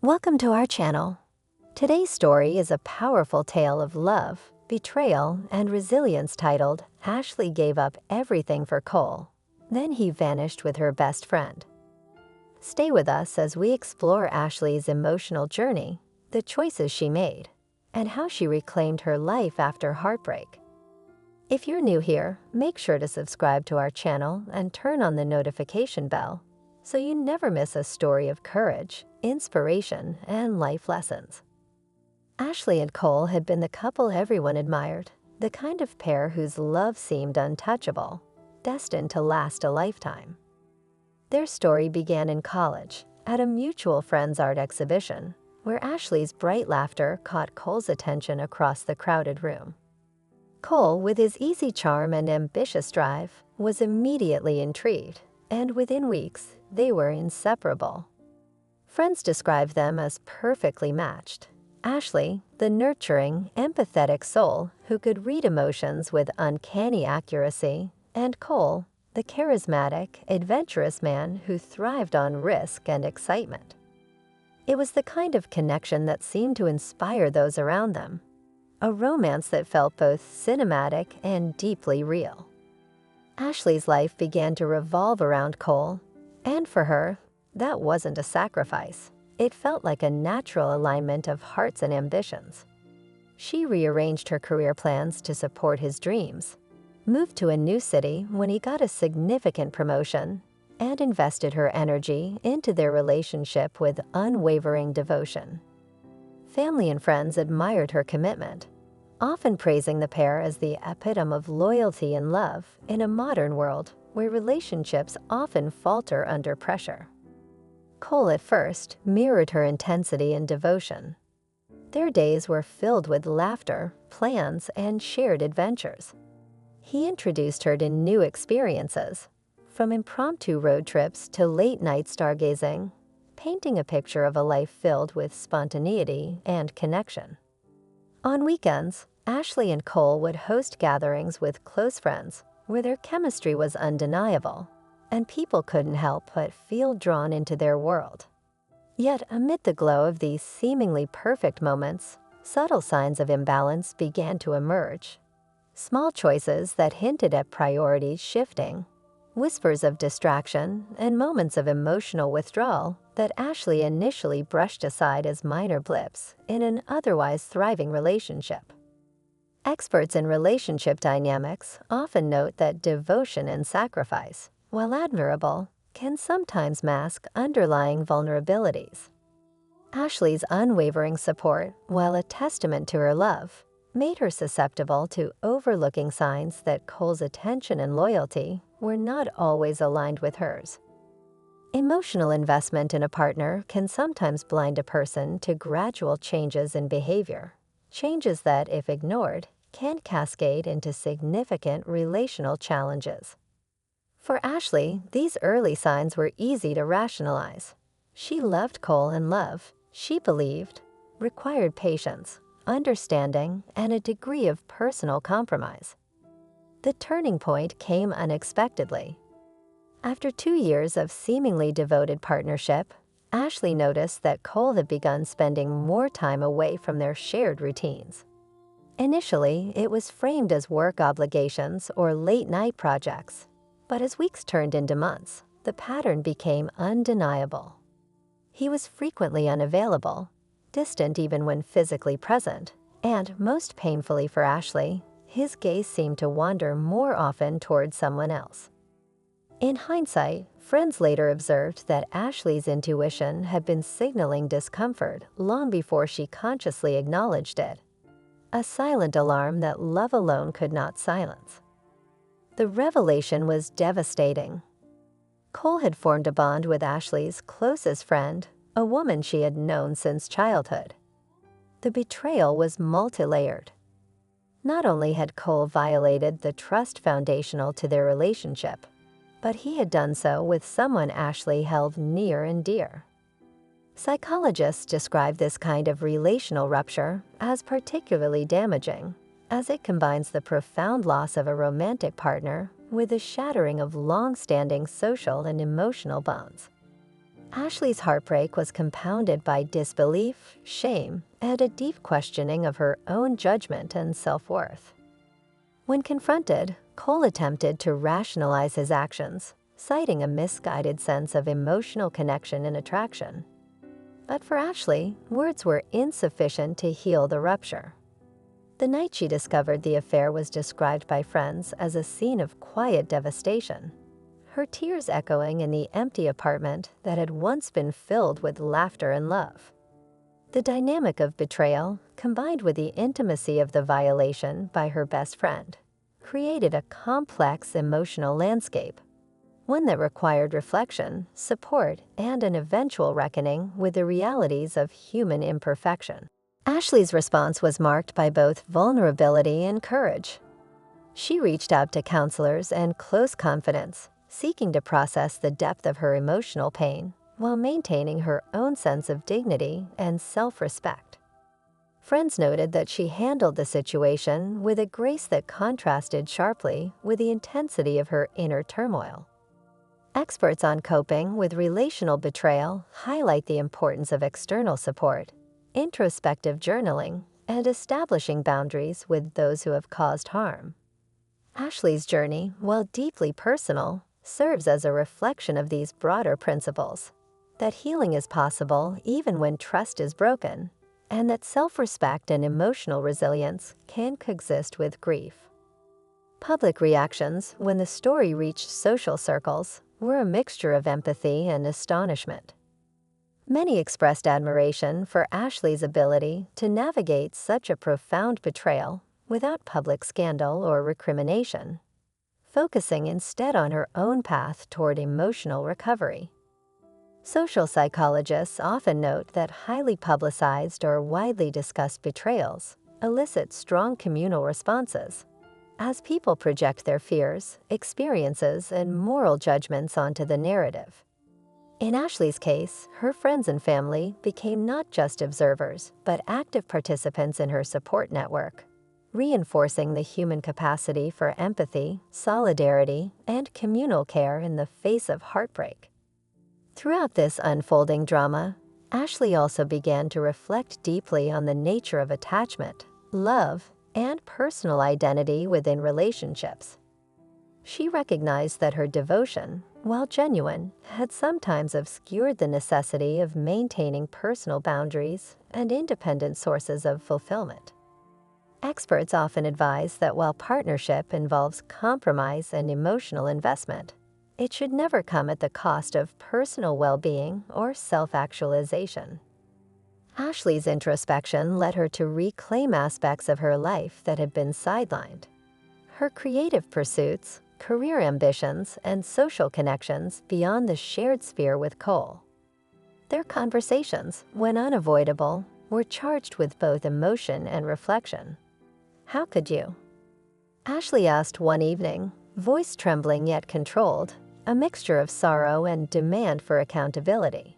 Welcome to our channel. Today's story is a powerful tale of love, betrayal, and resilience titled, Ashley Gave Up Everything for Cole. Then he vanished with her best friend. Stay with us as we explore Ashley's emotional journey, the choices she made, and how she reclaimed her life after heartbreak. If you're new here, make sure to subscribe to our channel and turn on the notification bell so you never miss a story of courage, inspiration, and life lessons. Ashley and Cole had been the couple everyone admired, the kind of pair whose love seemed untouchable, destined to last a lifetime. Their story began in college, at a mutual friend's art exhibition, where Ashley's bright laughter caught Cole's attention across the crowded room. Cole, with his easy charm and ambitious drive, was immediately intrigued, and within weeks, they were inseparable. Friends described them as perfectly matched. Ashley, the nurturing, empathetic soul who could read emotions with uncanny accuracy, and Cole, the charismatic, adventurous man who thrived on risk and excitement. It was the kind of connection that seemed to inspire those around them, a romance that felt both cinematic and deeply real. Ashley's life began to revolve around Cole, and for her, that wasn't a sacrifice. It felt like a natural alignment of hearts and ambitions. She rearranged her career plans to support his dreams, moved to a new city when he got a significant promotion, and invested her energy into their relationship with unwavering devotion. Family and friends admired her commitment, often praising the pair as the epitome of loyalty and love in a modern world where relationships often falter under pressure. Cole at first mirrored her intensity and devotion. Their days were filled with laughter, plans, and shared adventures. He introduced her to new experiences, from impromptu road trips to late-night stargazing, painting a picture of a life filled with spontaneity and connection. On weekends, Ashley and Cole would host gatherings with close friends where their chemistry was undeniable, and people couldn't help but feel drawn into their world. Yet, amid the glow of these seemingly perfect moments, subtle signs of imbalance began to emerge. Small choices that hinted at priorities shifting, whispers of distraction, and moments of emotional withdrawal that Ashley initially brushed aside as minor blips in an otherwise thriving relationship. Experts in relationship dynamics often note that devotion and sacrifice, while admirable, can sometimes mask underlying vulnerabilities. Ashley's unwavering support, while a testament to her love, made her susceptible to overlooking signs that Cole's attention and loyalty were not always aligned with hers. Emotional investment in a partner can sometimes blind a person to gradual changes in behavior, changes that, if ignored, can cascade into significant relational challenges. For Ashley, these early signs were easy to rationalize. She loved Cole, and love, she believed, required patience, understanding, and a degree of personal compromise. The turning point came unexpectedly. After 2 years of seemingly devoted partnership, Ashley noticed that Cole had begun spending more time away from their shared routines. Initially, it was framed as work obligations or late-night projects, but as weeks turned into months, the pattern became undeniable. He was frequently unavailable, distant even when physically present, and, most painfully for Ashley, his gaze seemed to wander more often toward someone else. In hindsight, friends later observed that Ashley's intuition had been signaling discomfort long before she consciously acknowledged it, a silent alarm that love alone could not silence. The revelation was devastating. Cole had formed a bond with Ashley's closest friend, a woman she had known since childhood. The betrayal was multi-layered. Not only had Cole violated the trust foundational to their relationship, but he had done so with someone Ashley held near and dear. Psychologists describe this kind of relational rupture as particularly damaging, as it combines the profound loss of a romantic partner with the shattering of long-standing social and emotional bonds. Ashley's heartbreak was compounded by disbelief, shame, and a deep questioning of her own judgment and self-worth. When confronted, Cole attempted to rationalize his actions, citing a misguided sense of emotional connection and attraction. But for Ashley, words were insufficient to heal the rupture. The night she discovered the affair was described by friends as a scene of quiet devastation, her tears echoing in the empty apartment that had once been filled with laughter and love. The dynamic of betrayal, combined with the intimacy of the violation by her best friend, created a complex emotional landscape, one that required reflection, support, and an eventual reckoning with the realities of human imperfection. Ashley's response was marked by both vulnerability and courage. She reached out to counselors and close confidants, seeking to process the depth of her emotional pain while maintaining her own sense of dignity and self-respect. Friends noted that she handled the situation with a grace that contrasted sharply with the intensity of her inner turmoil. Experts on coping with relational betrayal highlight the importance of external support, introspective journaling, and establishing boundaries with those who have caused harm. Ashley's journey, while deeply personal, serves as a reflection of these broader principles: that healing is possible even when trust is broken, and that self-respect and emotional resilience can coexist with grief. Public reactions, when the story reached social circles, were a mixture of empathy and astonishment. Many expressed admiration for Ashley's ability to navigate such a profound betrayal without public scandal or recrimination, focusing instead on her own path toward emotional recovery. Social psychologists often note that highly publicized or widely discussed betrayals elicit strong communal responses, as people project their fears, experiences, and moral judgments onto the narrative. In Ashley's case, her friends and family became not just observers, but active participants in her support network, reinforcing the human capacity for empathy, solidarity, and communal care in the face of heartbreak. Throughout this unfolding drama, Ashley also began to reflect deeply on the nature of attachment, love, and personal identity within relationships. She recognized that her devotion, while genuine, had sometimes obscured the necessity of maintaining personal boundaries and independent sources of fulfillment. Experts often advise that while partnership involves compromise and emotional investment, it should never come at the cost of personal well-being or self-actualization. Ashley's introspection led her to reclaim aspects of her life that had been sidelined. Her creative pursuits, career ambitions, and social connections beyond the shared sphere with Cole. Their conversations, when unavoidable, were charged with both emotion and reflection. "How could you?" Ashley asked one evening, voice trembling yet controlled, a mixture of sorrow and demand for accountability.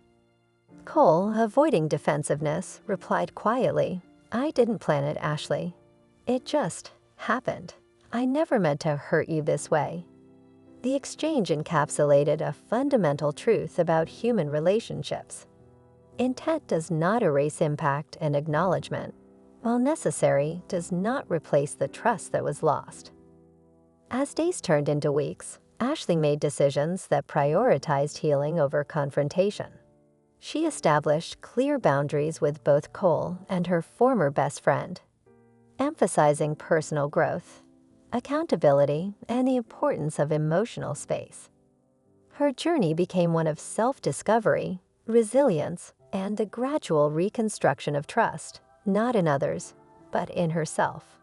Cole, avoiding defensiveness, replied quietly, "I didn't plan it, Ashley. It just happened. I never meant to hurt you this way." The exchange encapsulated a fundamental truth about human relationships. Intent does not erase impact and acknowledgement, while necessary, does not replace the trust that was lost. As days turned into weeks, Ashley made decisions that prioritized healing over confrontation. She established clear boundaries with both Cole and her former best friend, emphasizing personal growth, accountability, and the importance of emotional space. Her journey became one of self-discovery, resilience, and the gradual reconstruction of trust, not in others, but in herself.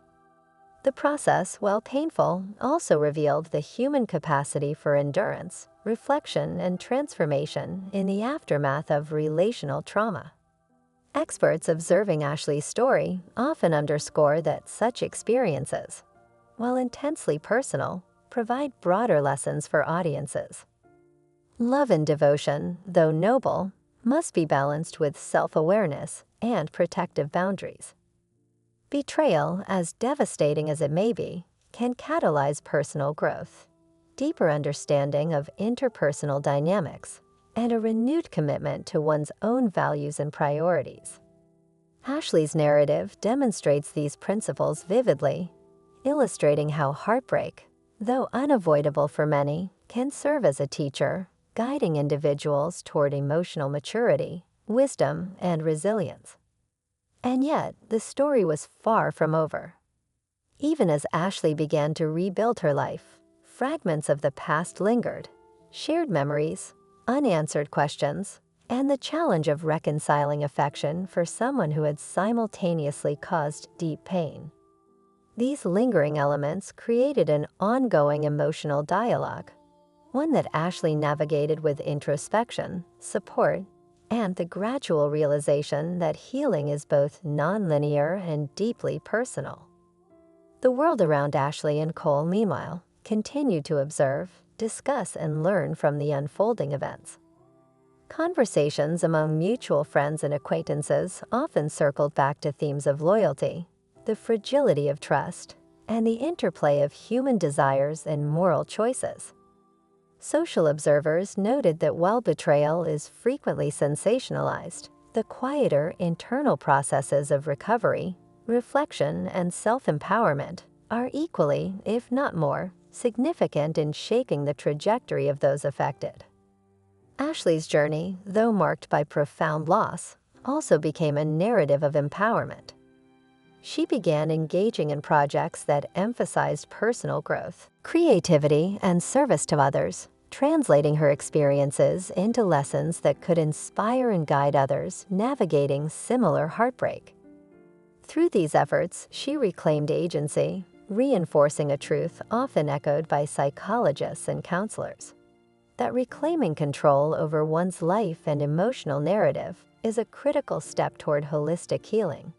The process, while painful, also revealed the human capacity for endurance, reflection, and transformation in the aftermath of relational trauma. Experts observing Ashley's story often underscore that such experiences, while intensely personal, provide broader lessons for audiences. Love and devotion, though noble, must be balanced with self-awareness and protective boundaries. Betrayal, as devastating as it may be, can catalyze personal growth, deeper understanding of interpersonal dynamics, and a renewed commitment to one's own values and priorities. Ashley's narrative demonstrates these principles vividly, illustrating how heartbreak, though unavoidable for many, can serve as a teacher, guiding individuals toward emotional maturity, wisdom, and resilience. And yet, the story was far from over. Even as Ashley began to rebuild her life, fragments of the past lingered, shared memories, unanswered questions, and the challenge of reconciling affection for someone who had simultaneously caused deep pain. These lingering elements created an ongoing emotional dialogue, one that Ashley navigated with introspection, support, and the gradual realization that healing is both nonlinear and deeply personal. The world around Ashley and Cole, meanwhile, continued to observe, discuss, and learn from the unfolding events. Conversations among mutual friends and acquaintances often circled back to themes of loyalty, the fragility of trust, and the interplay of human desires and moral choices. Social observers noted that while betrayal is frequently sensationalized, the quieter internal processes of recovery, reflection, and self-empowerment are equally, if not more, significant in shaping the trajectory of those affected. Ashley's journey, though marked by profound loss, also became a narrative of empowerment. She began engaging in projects that emphasized personal growth, creativity, and service to others, translating her experiences into lessons that could inspire and guide others navigating similar heartbreak. Through these efforts, she reclaimed agency, reinforcing a truth often echoed by psychologists and counselors: that reclaiming control over one's life and emotional narrative is a critical step toward holistic healing.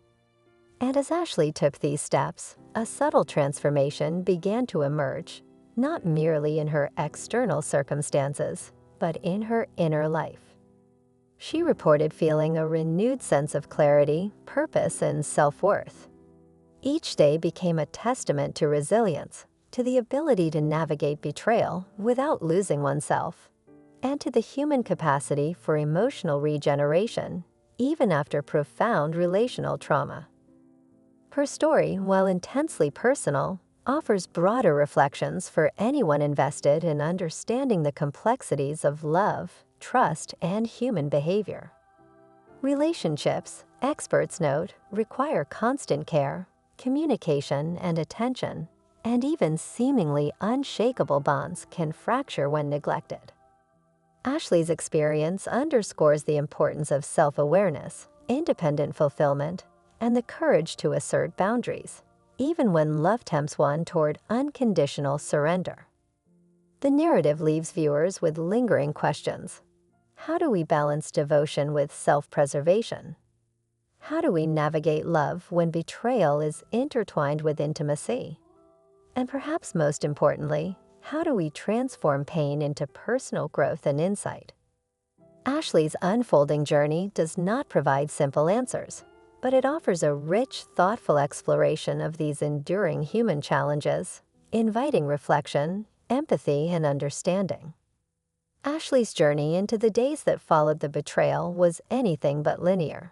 And as Ashley took these steps, a subtle transformation began to emerge, not merely in her external circumstances, but in her inner life. She reported feeling a renewed sense of clarity, purpose, and self-worth. Each day became a testament to resilience, to the ability to navigate betrayal without losing oneself, and to the human capacity for emotional regeneration, even after profound relational trauma. Her story, while intensely personal, offers broader reflections for anyone invested in understanding the complexities of love, trust, and human behavior. Relationships, experts note, require constant care, communication, and attention, and even seemingly unshakable bonds can fracture when neglected. Ashley's experience underscores the importance of self-awareness, independent fulfillment, and the courage to assert boundaries, even when love tempts one toward unconditional surrender. The narrative leaves viewers with lingering questions. How do we balance devotion with self-preservation? How do we navigate love when betrayal is intertwined with intimacy? And perhaps most importantly, how do we transform pain into personal growth and insight? Ashley's unfolding journey does not provide simple answers, but it offers a rich, thoughtful exploration of these enduring human challenges, inviting reflection, empathy, and understanding. Ashley's journey into the days that followed the betrayal was anything but linear.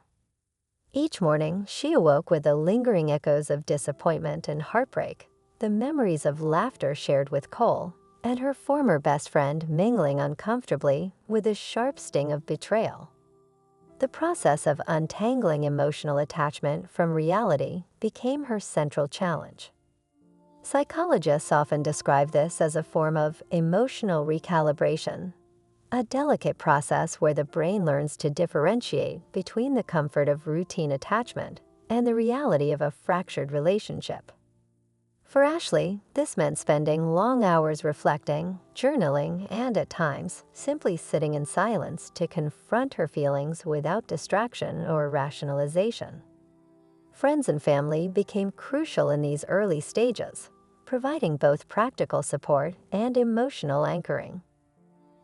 Each morning, she awoke with the lingering echoes of disappointment and heartbreak, the memories of laughter shared with Cole, and her former best friend mingling uncomfortably with the sharp sting of betrayal. The process of untangling emotional attachment from reality became her central challenge. Psychologists often describe this as a form of emotional recalibration, a delicate process where the brain learns to differentiate between the comfort of routine attachment and the reality of a fractured relationship. For Ashley, this meant spending long hours reflecting, journaling, and at times, simply sitting in silence to confront her feelings without distraction or rationalization. Friends and family became crucial in these early stages, providing both practical support and emotional anchoring.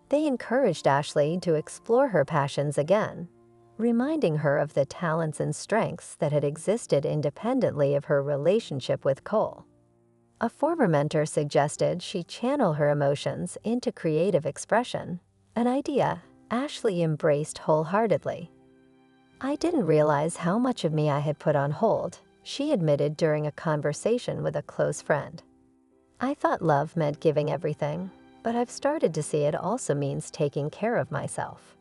They encouraged Ashley to explore her passions again, reminding her of the talents and strengths that had existed independently of her relationship with Cole. A former mentor suggested she channel her emotions into creative expression, an idea Ashley embraced wholeheartedly. "I didn't realize how much of me I had put on hold," she admitted during a conversation with a close friend. "I thought love meant giving everything, but I've started to see it also means taking care of myself."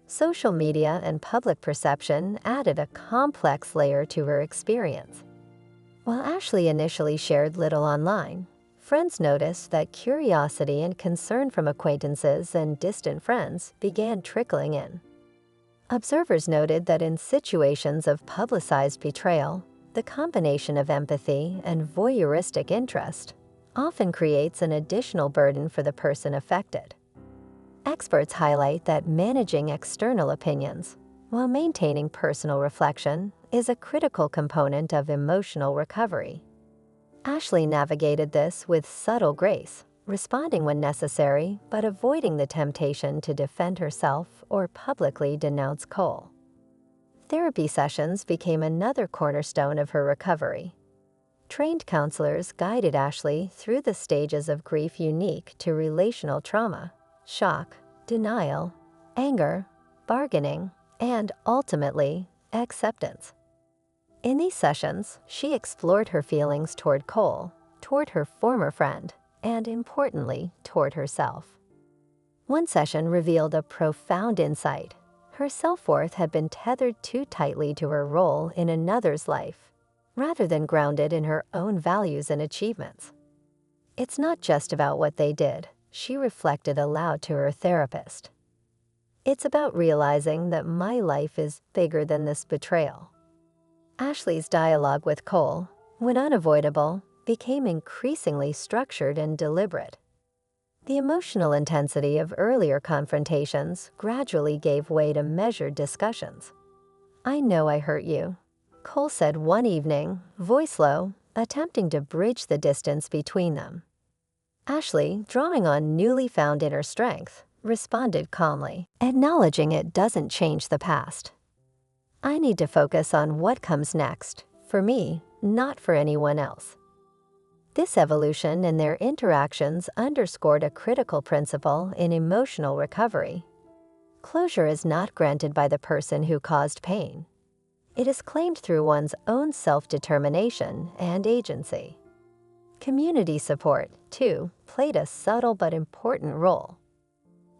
Social media and public perception added a complex layer to her experience. While Ashley initially shared little online, friends noticed that curiosity and concern from acquaintances and distant friends began trickling in. Observers noted that in situations of publicized betrayal, the combination of empathy and voyeuristic interest often creates an additional burden for the person affected. Experts highlight that managing external opinions while maintaining personal reflection is a critical component of emotional recovery. Ashley navigated this with subtle grace, responding when necessary but avoiding the temptation to defend herself or publicly denounce Cole. Therapy sessions became another cornerstone of her recovery. Trained counselors guided Ashley through the stages of grief unique to relational trauma: shock, denial, anger, bargaining, and ultimately, acceptance. In these sessions, she explored her feelings toward Cole, toward her former friend, and importantly, toward herself. One session revealed a profound insight. Her self-worth had been tethered too tightly to her role in another's life, rather than grounded in her own values and achievements. "It's not just about what they did," she reflected aloud to her therapist. "It's about realizing that my life is bigger than this betrayal." Ashley's dialogue with Cole, when unavoidable, became increasingly structured and deliberate. The emotional intensity of earlier confrontations gradually gave way to measured discussions. "I know I hurt you," Cole said one evening, voice low, attempting to bridge the distance between them. Ashley, drawing on newly found inner strength, responded calmly, "Acknowledging it doesn't change the past. I need to focus on what comes next, for me, not for anyone else." This evolution in their interactions underscored a critical principle in emotional recovery. Closure is not granted by the person who caused pain. It is claimed through one's own self-determination and agency. Community support, too, played a subtle but important role.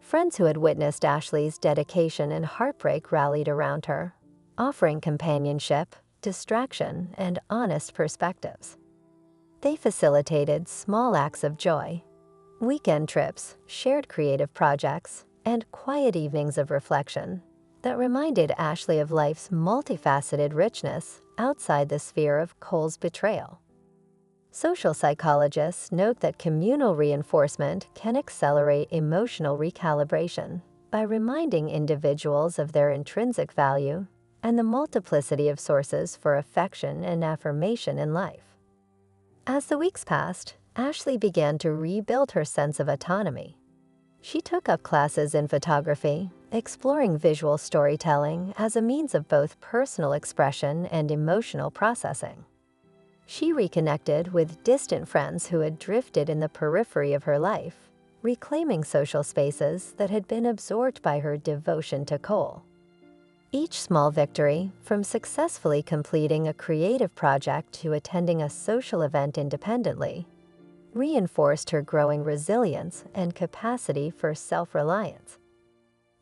Friends who had witnessed Ashley's dedication and heartbreak rallied around her, offering companionship, distraction, and honest perspectives. They facilitated small acts of joy, weekend trips, shared creative projects, and quiet evenings of reflection that reminded Ashley of life's multifaceted richness outside the sphere of Cole's betrayal. Social psychologists note that communal reinforcement can accelerate emotional recalibration by reminding individuals of their intrinsic value and the multiplicity of sources for affection and affirmation in life. As the weeks passed, Ashley began to rebuild her sense of autonomy. She took up classes in photography, exploring visual storytelling as a means of both personal expression and emotional processing. She reconnected with distant friends who had drifted in the periphery of her life, reclaiming social spaces that had been absorbed by her devotion to Cole. Each small victory, from successfully completing a creative project to attending a social event independently, reinforced her growing resilience and capacity for self-reliance.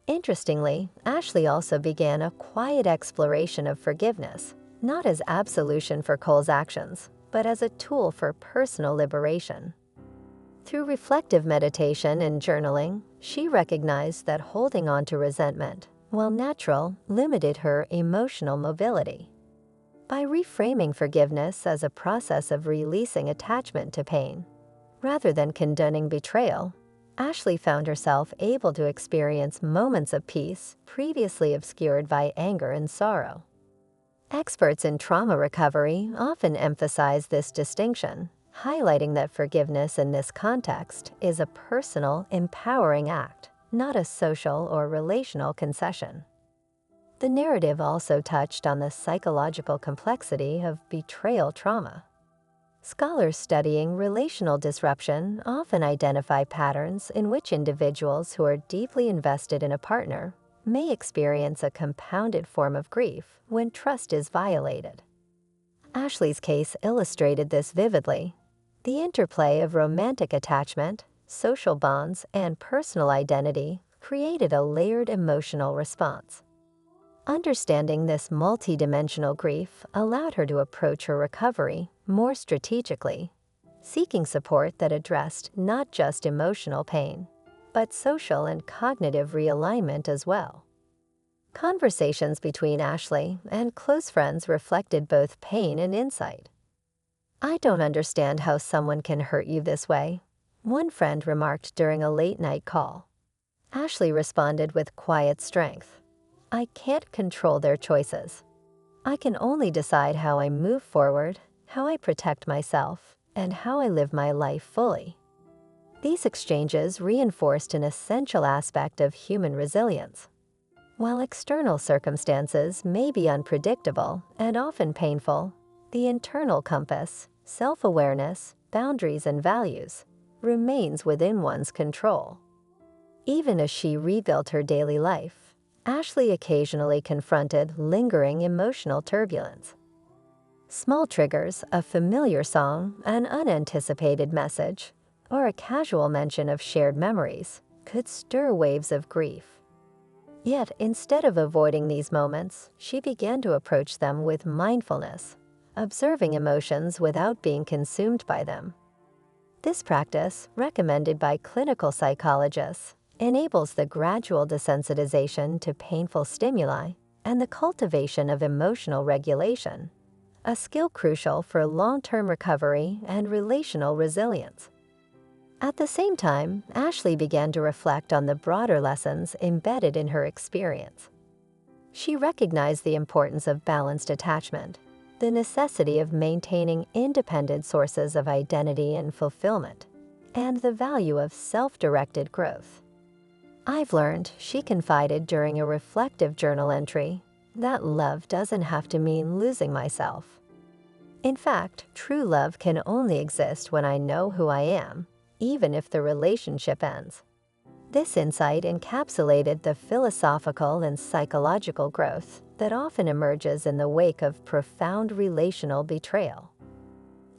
Interestingly, Ashley also began a quiet exploration of forgiveness, not as absolution for Cole's actions, but as a tool for personal liberation. Through reflective meditation and journaling, she recognized that holding on to resentment, while natural, limited her emotional mobility. By reframing forgiveness as a process of releasing attachment to pain, rather than condoning betrayal, Ashley found herself able to experience moments of peace previously obscured by anger and sorrow. Experts in trauma recovery often emphasize this distinction, highlighting that forgiveness in this context is a personal, empowering act, not a social or relational concession. The narrative also touched on the psychological complexity of betrayal trauma. Scholars studying relational disruption often identify patterns in which individuals who are deeply invested in a partner may experience a compounded form of grief when trust is violated. Ashley's case illustrated this vividly. The interplay of romantic attachment, social bonds, and personal identity created a layered emotional response. Understanding this multidimensional grief allowed her to approach her recovery more strategically, seeking support that addressed not just emotional pain, but social and cognitive realignment as well. Conversations between Ashley and close friends reflected both pain and insight. "I don't understand how someone can hurt you this way," one friend remarked during a late-night call. Ashley responded with quiet strength. "I can't control their choices. I can only decide how I move forward, how I protect myself, and how I live my life fully." These exchanges reinforced an essential aspect of human resilience. While external circumstances may be unpredictable and often painful, the internal compass, self-awareness, boundaries, and values remains within one's control. Even as she rebuilt her daily life, Ashley occasionally confronted lingering emotional turbulence. Small triggers, a familiar song, an unanticipated message, or a casual mention of shared memories could stir waves of grief. Yet, instead of avoiding these moments, she began to approach them with mindfulness, observing emotions without being consumed by them. This practice, recommended by clinical psychologists, enables the gradual desensitization to painful stimuli and the cultivation of emotional regulation, a skill crucial for long-term recovery and relational resilience. At the same time, Ashley began to reflect on the broader lessons embedded in her experience. She recognized the importance of balanced attachment, the necessity of maintaining independent sources of identity and fulfillment, and the value of self-directed growth. "I've learned," she confided during a reflective journal entry, "that love doesn't have to mean losing myself. In fact, true love can only exist when I know who I am, even if the relationship ends." This insight encapsulated the philosophical and psychological growth that often emerges in the wake of profound relational betrayal.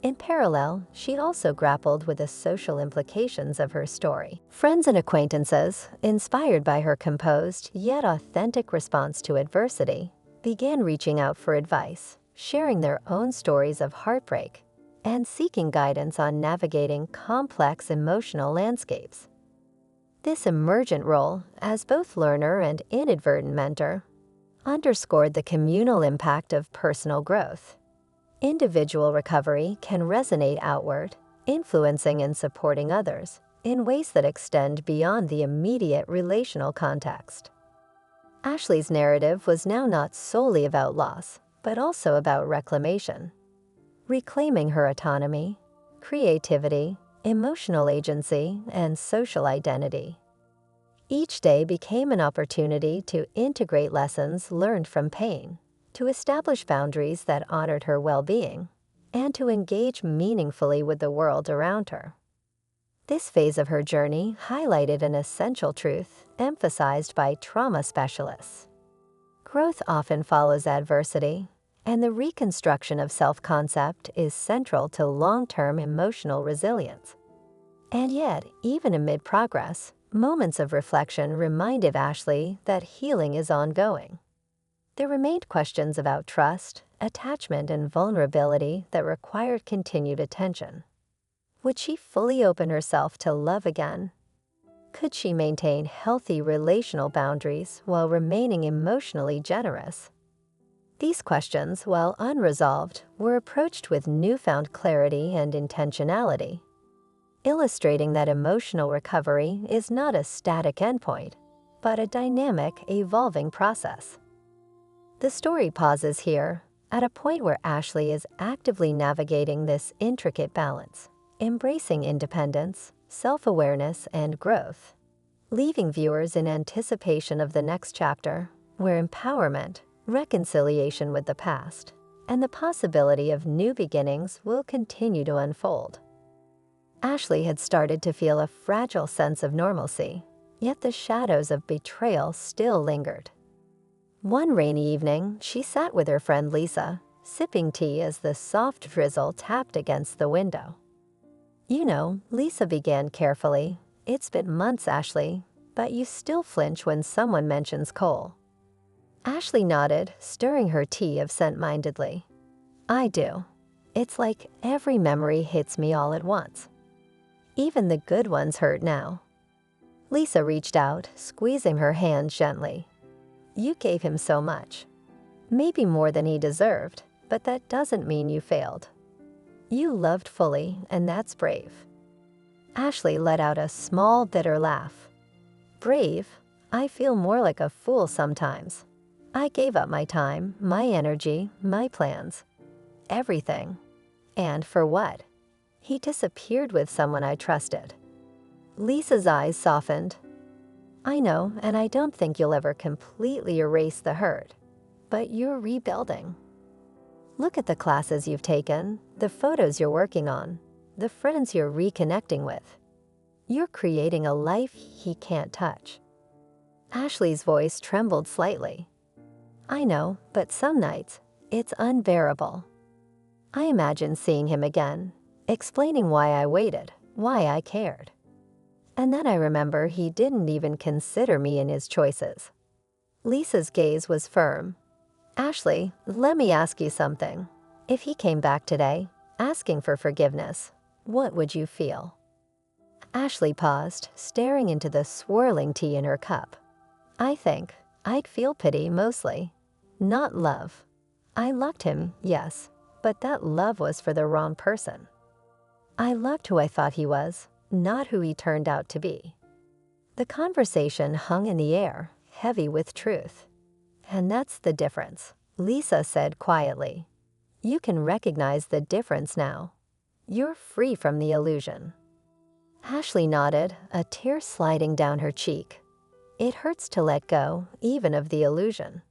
In parallel, she also grappled with the social implications of her story. Friends and acquaintances, inspired by her composed yet authentic response to adversity, began reaching out for advice, sharing their own stories of heartbreak, and seeking guidance on navigating complex emotional landscapes. This emergent role, as both learner and inadvertent mentor, underscored the communal impact of personal growth. Individual recovery can resonate outward, influencing and supporting others in ways that extend beyond the immediate relational context. Ashley's narrative was now not solely about loss, but also about reclamation. Reclaiming her autonomy, creativity, emotional agency, and social identity. Each day became an opportunity to integrate lessons learned from pain, to establish boundaries that honored her well-being, and to engage meaningfully with the world around her. This phase of her journey highlighted an essential truth emphasized by trauma specialists. Growth often follows adversity, and the reconstruction of self-concept is central to long-term emotional resilience. And yet, even amid progress, moments of reflection reminded Ashley that healing is ongoing. There remained questions about trust, attachment, and vulnerability that required continued attention. Would she fully open herself to love again? Could she maintain healthy relational boundaries while remaining emotionally generous? These questions, while unresolved, were approached with newfound clarity and intentionality, illustrating that emotional recovery is not a static endpoint, but a dynamic, evolving process. The story pauses here, at a point where Ashley is actively navigating this intricate balance, embracing independence, self-awareness, and growth, leaving viewers in anticipation of the next chapter, where empowerment, reconciliation with the past, and the possibility of new beginnings will continue to unfold. Ashley had started to feel a fragile sense of normalcy, yet the shadows of betrayal still lingered. One rainy evening, she sat with her friend Lisa, sipping tea as the soft drizzle tapped against the window. "You know," Lisa began carefully, "it's been months, Ashley, but you still flinch when someone mentions Cole." Ashley nodded, stirring her tea absent-mindedly. "I do. It's like every memory hits me all at once. Even the good ones hurt now." Lisa reached out, squeezing her hand gently. "You gave him so much. Maybe more than he deserved, but that doesn't mean you failed. You loved fully, and that's brave." Ashley let out a small, bitter laugh. "Brave? I feel more like a fool sometimes. I gave up my time, my energy, my plans. Everything. And for what? He disappeared with someone I trusted." Lisa's eyes softened. "I know, and I don't think you'll ever completely erase the hurt. But you're rebuilding. Look at the classes you've taken, the photos you're working on, the friends you're reconnecting with. You're creating a life he can't touch." Ashley's voice trembled slightly. "I know, but some nights, it's unbearable. I imagine seeing him again, explaining why I waited, why I cared. And then I remember he didn't even consider me in his choices." Lisa's gaze was firm. "Ashley, let me ask you something. If he came back today, asking for forgiveness, what would you feel?" Ashley paused, staring into the swirling tea in her cup. "I think I'd feel pity mostly, not love. I loved him, yes, but that love was for the wrong person. I loved who I thought he was, not who he turned out to be." The conversation hung in the air, heavy with truth. "And that's the difference," Lisa said quietly. "You can recognize the difference now. You're free from the illusion." Ashley nodded, a tear sliding down her cheek. It hurts to let go, even of the illusion.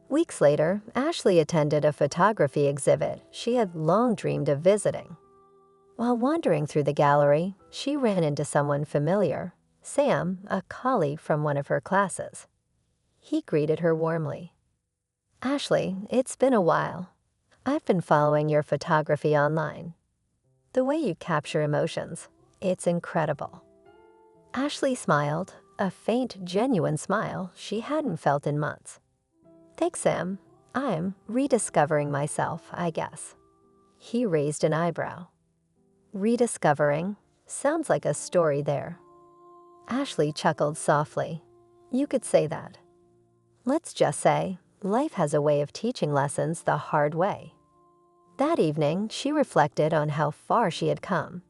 Weeks later, Ashley attended a photography exhibit she had long dreamed of visiting. While wandering through the gallery, she ran into someone familiar, Sam, a colleague from one of her classes. He greeted her warmly. "Ashley, it's been a while. I've been following your photography online. The way you capture emotions, it's incredible." Ashley smiled, a faint, genuine smile she hadn't felt in months. "Thanks, Sam. I'm rediscovering myself, I guess." He raised an eyebrow. "Rediscovering? Sounds like a story there." Ashley chuckled softly. "You could say that. Let's just say, life has a way of teaching lessons the hard way." That evening, she reflected on how far she had come.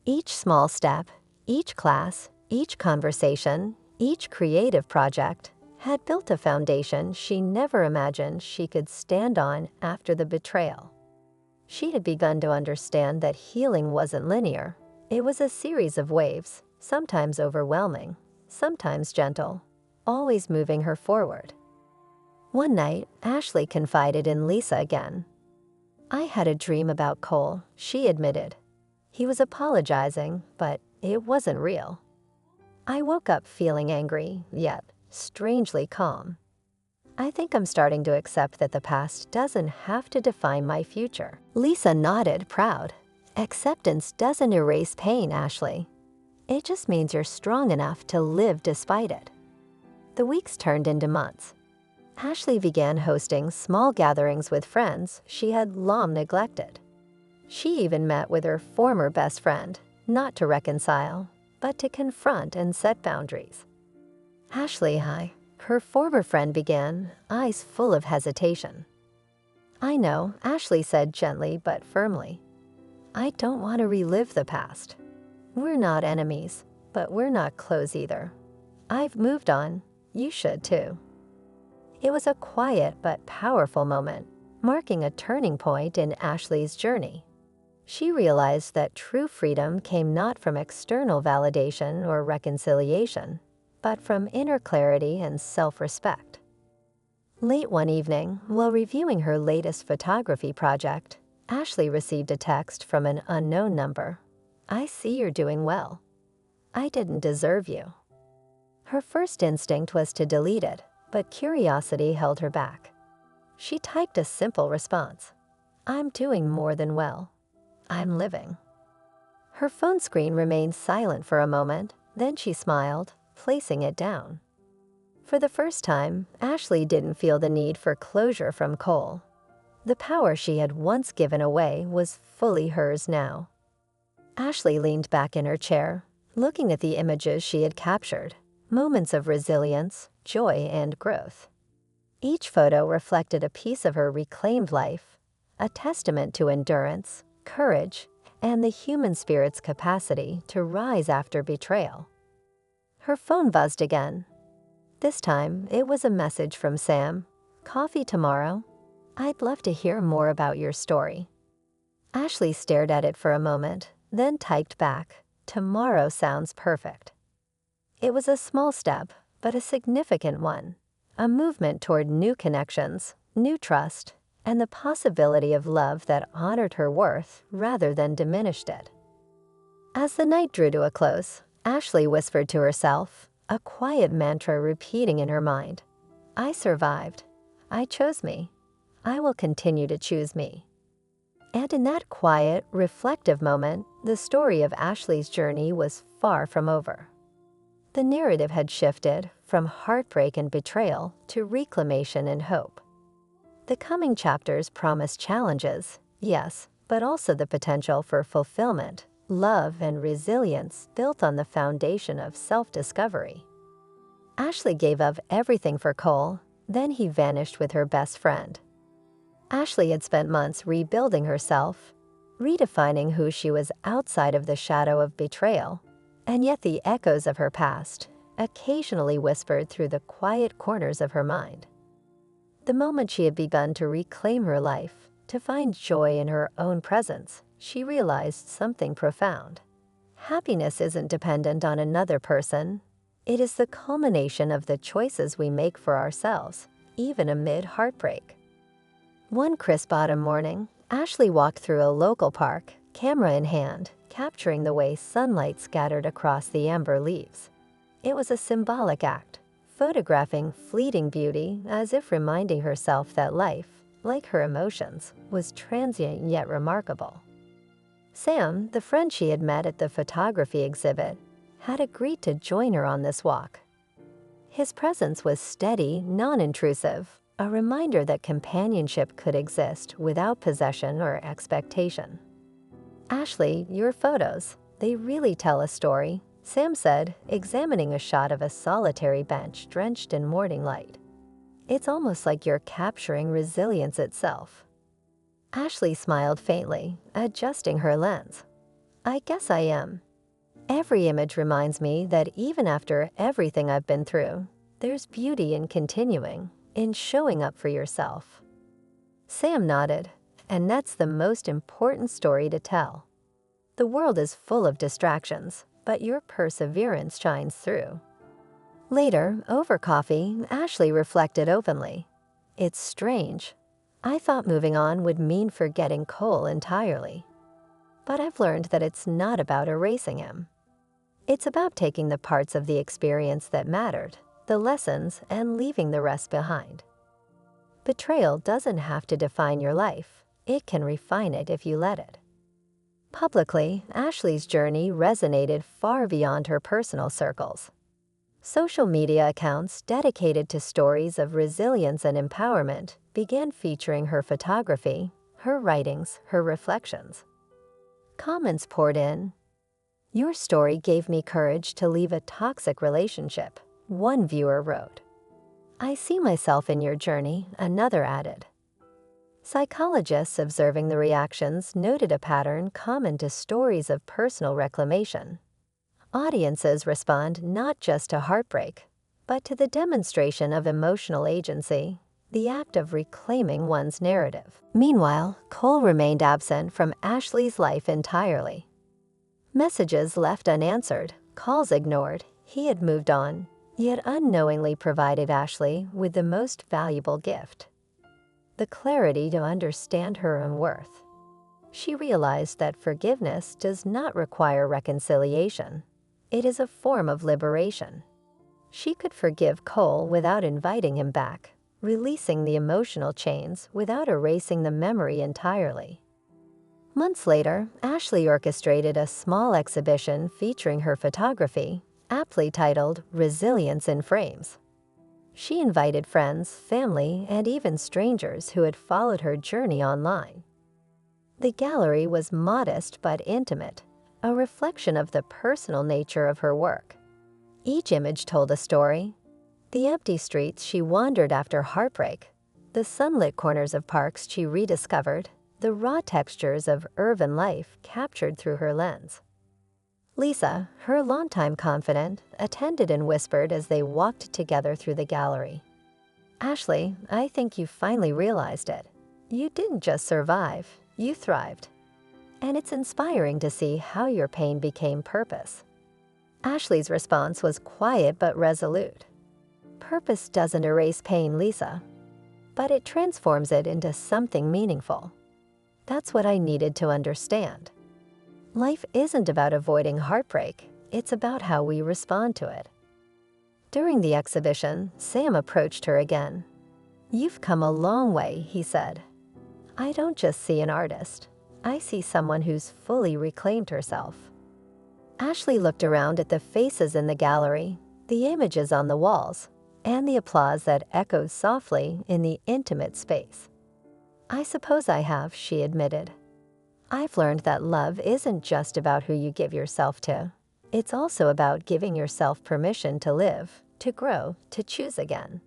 Each small step, each class, each conversation, each creative project had built a foundation she never imagined she could stand on after the betrayal. She had begun to understand that healing wasn't linear. It was a series of waves, sometimes overwhelming, sometimes gentle, always moving her forward. One night, Ashley confided in Lisa again. "I had a dream about Cole," she admitted. "He was apologizing, but it wasn't real. I woke up feeling angry, yet strangely calm. I think I'm starting to accept that the past doesn't have to define my future." Lisa nodded, proud. "Acceptance doesn't erase pain, Ashley. It just means you're strong enough to live despite it." The weeks turned into months. Ashley began hosting small gatherings with friends she had long neglected. She even met with her former best friend, not to reconcile, but to confront and set boundaries. "Ashley, her former friend began, eyes full of hesitation. "I know," Ashley said gently but firmly. "I don't want to relive the past. We're not enemies, but we're not close either. I've moved on. You should too." It was a quiet but powerful moment, marking a turning point in Ashley's journey. She realized that true freedom came not from external validation or reconciliation, but from inner clarity and self-respect. Late one evening, while reviewing her latest photography project, Ashley received a text from an unknown number. "I see you're doing well. I didn't deserve you." Her first instinct was to delete it, but curiosity held her back. She typed a simple response. "I'm doing more than well. I'm living." Her phone screen remained silent for a moment, then she smiled, placing it down. For the first time, Ashley didn't feel the need for closure from Cole. The power she had once given away was fully hers now. Ashley leaned back in her chair, looking at the images she had captured, moments of resilience, joy, and growth. Each photo reflected a piece of her reclaimed life, a testament to endurance, courage, and the human spirit's capacity to rise after betrayal. Her phone buzzed again. This time, it was a message from Sam. "Coffee tomorrow? I'd love to hear more about your story." Ashley stared at it for a moment, then typed back, "Tomorrow sounds perfect." It was a small step, but a significant one. A movement toward new connections, new trust, and the possibility of love that honored her worth rather than diminished it. As the night drew to a close, Ashley whispered to herself, a quiet mantra repeating in her mind. "I survived. I chose me. I will continue to choose me." And in that quiet, reflective moment, the story of Ashley's journey was far from over. The narrative had shifted from heartbreak and betrayal to reclamation and hope. The coming chapters promise challenges, yes, but also the potential for fulfillment, love, and resilience built on the foundation of self-discovery. Ashley gave up everything for Cole, then he vanished with her best friend. Ashley had spent months rebuilding herself, redefining who she was outside of the shadow of betrayal, and yet the echoes of her past occasionally whispered through the quiet corners of her mind. The moment she had begun to reclaim her life, to find joy in her own presence, she realized something profound. Happiness isn't dependent on another person. It is the culmination of the choices we make for ourselves, even amid heartbreak. One crisp autumn morning, Ashley walked through a local park, camera in hand, capturing the way sunlight scattered across the amber leaves. It was a symbolic act, photographing fleeting beauty as if reminding herself that life, like her emotions, was transient yet remarkable. Sam, the friend she had met at the photography exhibit, had agreed to join her on this walk. His presence was steady, non-intrusive, a reminder that companionship could exist without possession or expectation. "Ashley, your photos, they really tell a story," Sam said, examining a shot of a solitary bench drenched in morning light. "It's almost like you're capturing resilience itself." Ashley smiled faintly, adjusting her lens. "I guess I am. Every image reminds me that even after everything I've been through, there's beauty in continuing, in showing up for yourself." Sam nodded, and that's the most important story to tell. The world is full of distractions, but your perseverance shines through. Later, over coffee, Ashley reflected openly. "It's strange. I thought moving on would mean forgetting Cole entirely. But I've learned that it's not about erasing him. It's about taking the parts of the experience that mattered, the lessons, and leaving the rest behind. Betrayal doesn't have to define your life. It can refine it if you let it." Publicly, Ashley's journey resonated far beyond her personal circles. Social media accounts dedicated to stories of resilience and empowerment began featuring her photography, her writings, her reflections. Comments poured in. "Your story gave me courage to leave a toxic relationship," one viewer wrote. "I see myself in your journey," another added. Psychologists observing the reactions noted a pattern common to stories of personal reclamation. Audiences respond not just to heartbreak, but to the demonstration of emotional agency, the act of reclaiming one's narrative. Meanwhile, Cole remained absent from Ashley's life entirely. Messages left unanswered, calls ignored, he had moved on, yet unknowingly provided Ashley with the most valuable gift: the clarity to understand her own worth. She realized that forgiveness does not require reconciliation. It is a form of liberation. She could forgive Cole without inviting him back, releasing the emotional chains without erasing the memory entirely. Months later, Ashley orchestrated a small exhibition featuring her photography, aptly titled "Resilience in Frames." She invited friends, family, and even strangers who had followed her journey online. The gallery was modest but intimate, a reflection of the personal nature of her work. Each image told a story: the empty streets she wandered after heartbreak, the sunlit corners of parks she rediscovered, the raw textures of urban life captured through her lens. Lisa, her longtime confidant, attended and whispered as they walked together through the gallery. "Ashley, I think you finally realized it. You didn't just survive, you thrived. And it's inspiring to see how your pain became purpose." Ashley's response was quiet but resolute. "Purpose doesn't erase pain, Lisa, but it transforms it into something meaningful. That's what I needed to understand. Life isn't about avoiding heartbreak, it's about how we respond to it." During the exhibition, Sam approached her again. "You've come a long way," he said. "I don't just see an artist. I see someone who's fully reclaimed herself." Ashley looked around at the faces in the gallery, the images on the walls, and the applause that echoed softly in the intimate space. "I suppose I have," she admitted. "I've learned that love isn't just about who you give yourself to. It's also about giving yourself permission to live, to grow, to choose again."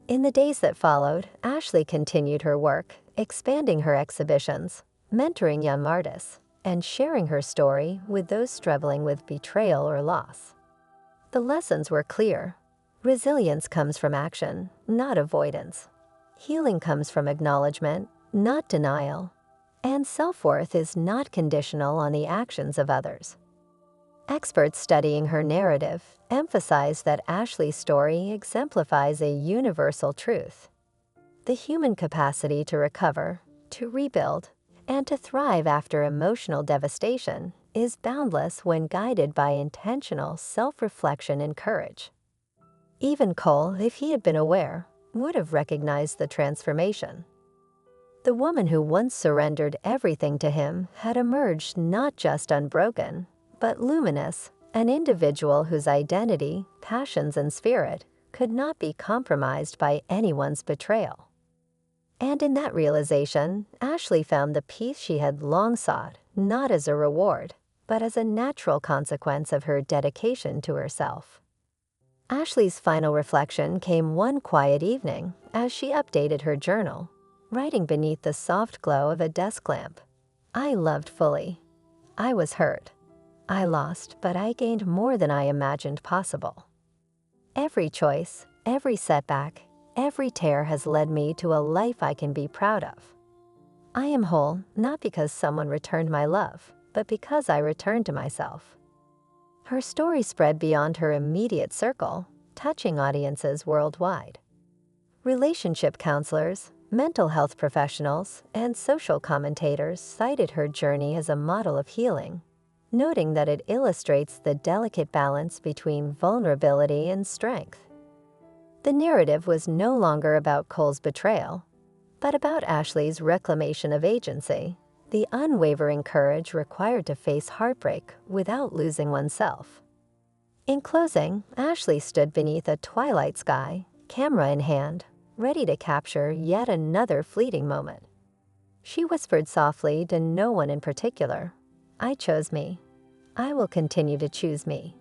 In the days that followed, Ashley continued her work, expanding her exhibitions, mentoring young artists, and sharing her story with those struggling with betrayal or loss. The lessons were clear. Resilience comes from action, not avoidance. Healing comes from acknowledgement, not denial. And self-worth is not conditional on the actions of others. Experts studying her narrative emphasize that Ashley's story exemplifies a universal truth: the human capacity to recover, to rebuild, and to thrive after emotional devastation is boundless when guided by intentional self-reflection and courage. Even Cole, if he had been aware, would have recognized the transformation. The woman who once surrendered everything to him had emerged not just unbroken, but luminous, an individual whose identity, passions, and spirit could not be compromised by anyone's betrayal. And in that realization, Ashley found the peace she had long sought, not as a reward, but as a natural consequence of her dedication to herself. Ashley's final reflection came one quiet evening as she updated her journal, writing beneath the soft glow of a desk lamp: "I loved fully. I was hurt. I lost, but I gained more than I imagined possible. Every choice, every setback, every tear has led me to a life I can be proud of. I am whole, not because someone returned my love, but because I returned to myself." Her story spread beyond her immediate circle, touching audiences worldwide. Relationship counselors, mental health professionals, and social commentators cited her journey as a model of healing, noting that it illustrates the delicate balance between vulnerability and strength. The narrative was no longer about Cole's betrayal, but about Ashley's reclamation of agency, the unwavering courage required to face heartbreak without losing oneself. In closing, Ashley stood beneath a twilight sky, camera in hand, ready to capture yet another fleeting moment. She whispered softly to no one in particular, "I chose me. I will continue to choose me."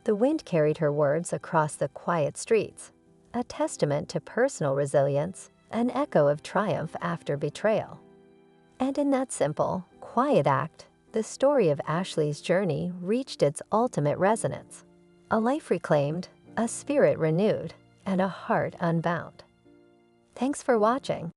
The wind carried her words across the quiet streets, a testament to personal resilience, an echo of triumph after betrayal. And in that simple, quiet act, the story of Ashley's journey reached its ultimate resonance: a life reclaimed, a spirit renewed, and a heart unbound. Thanks for watching.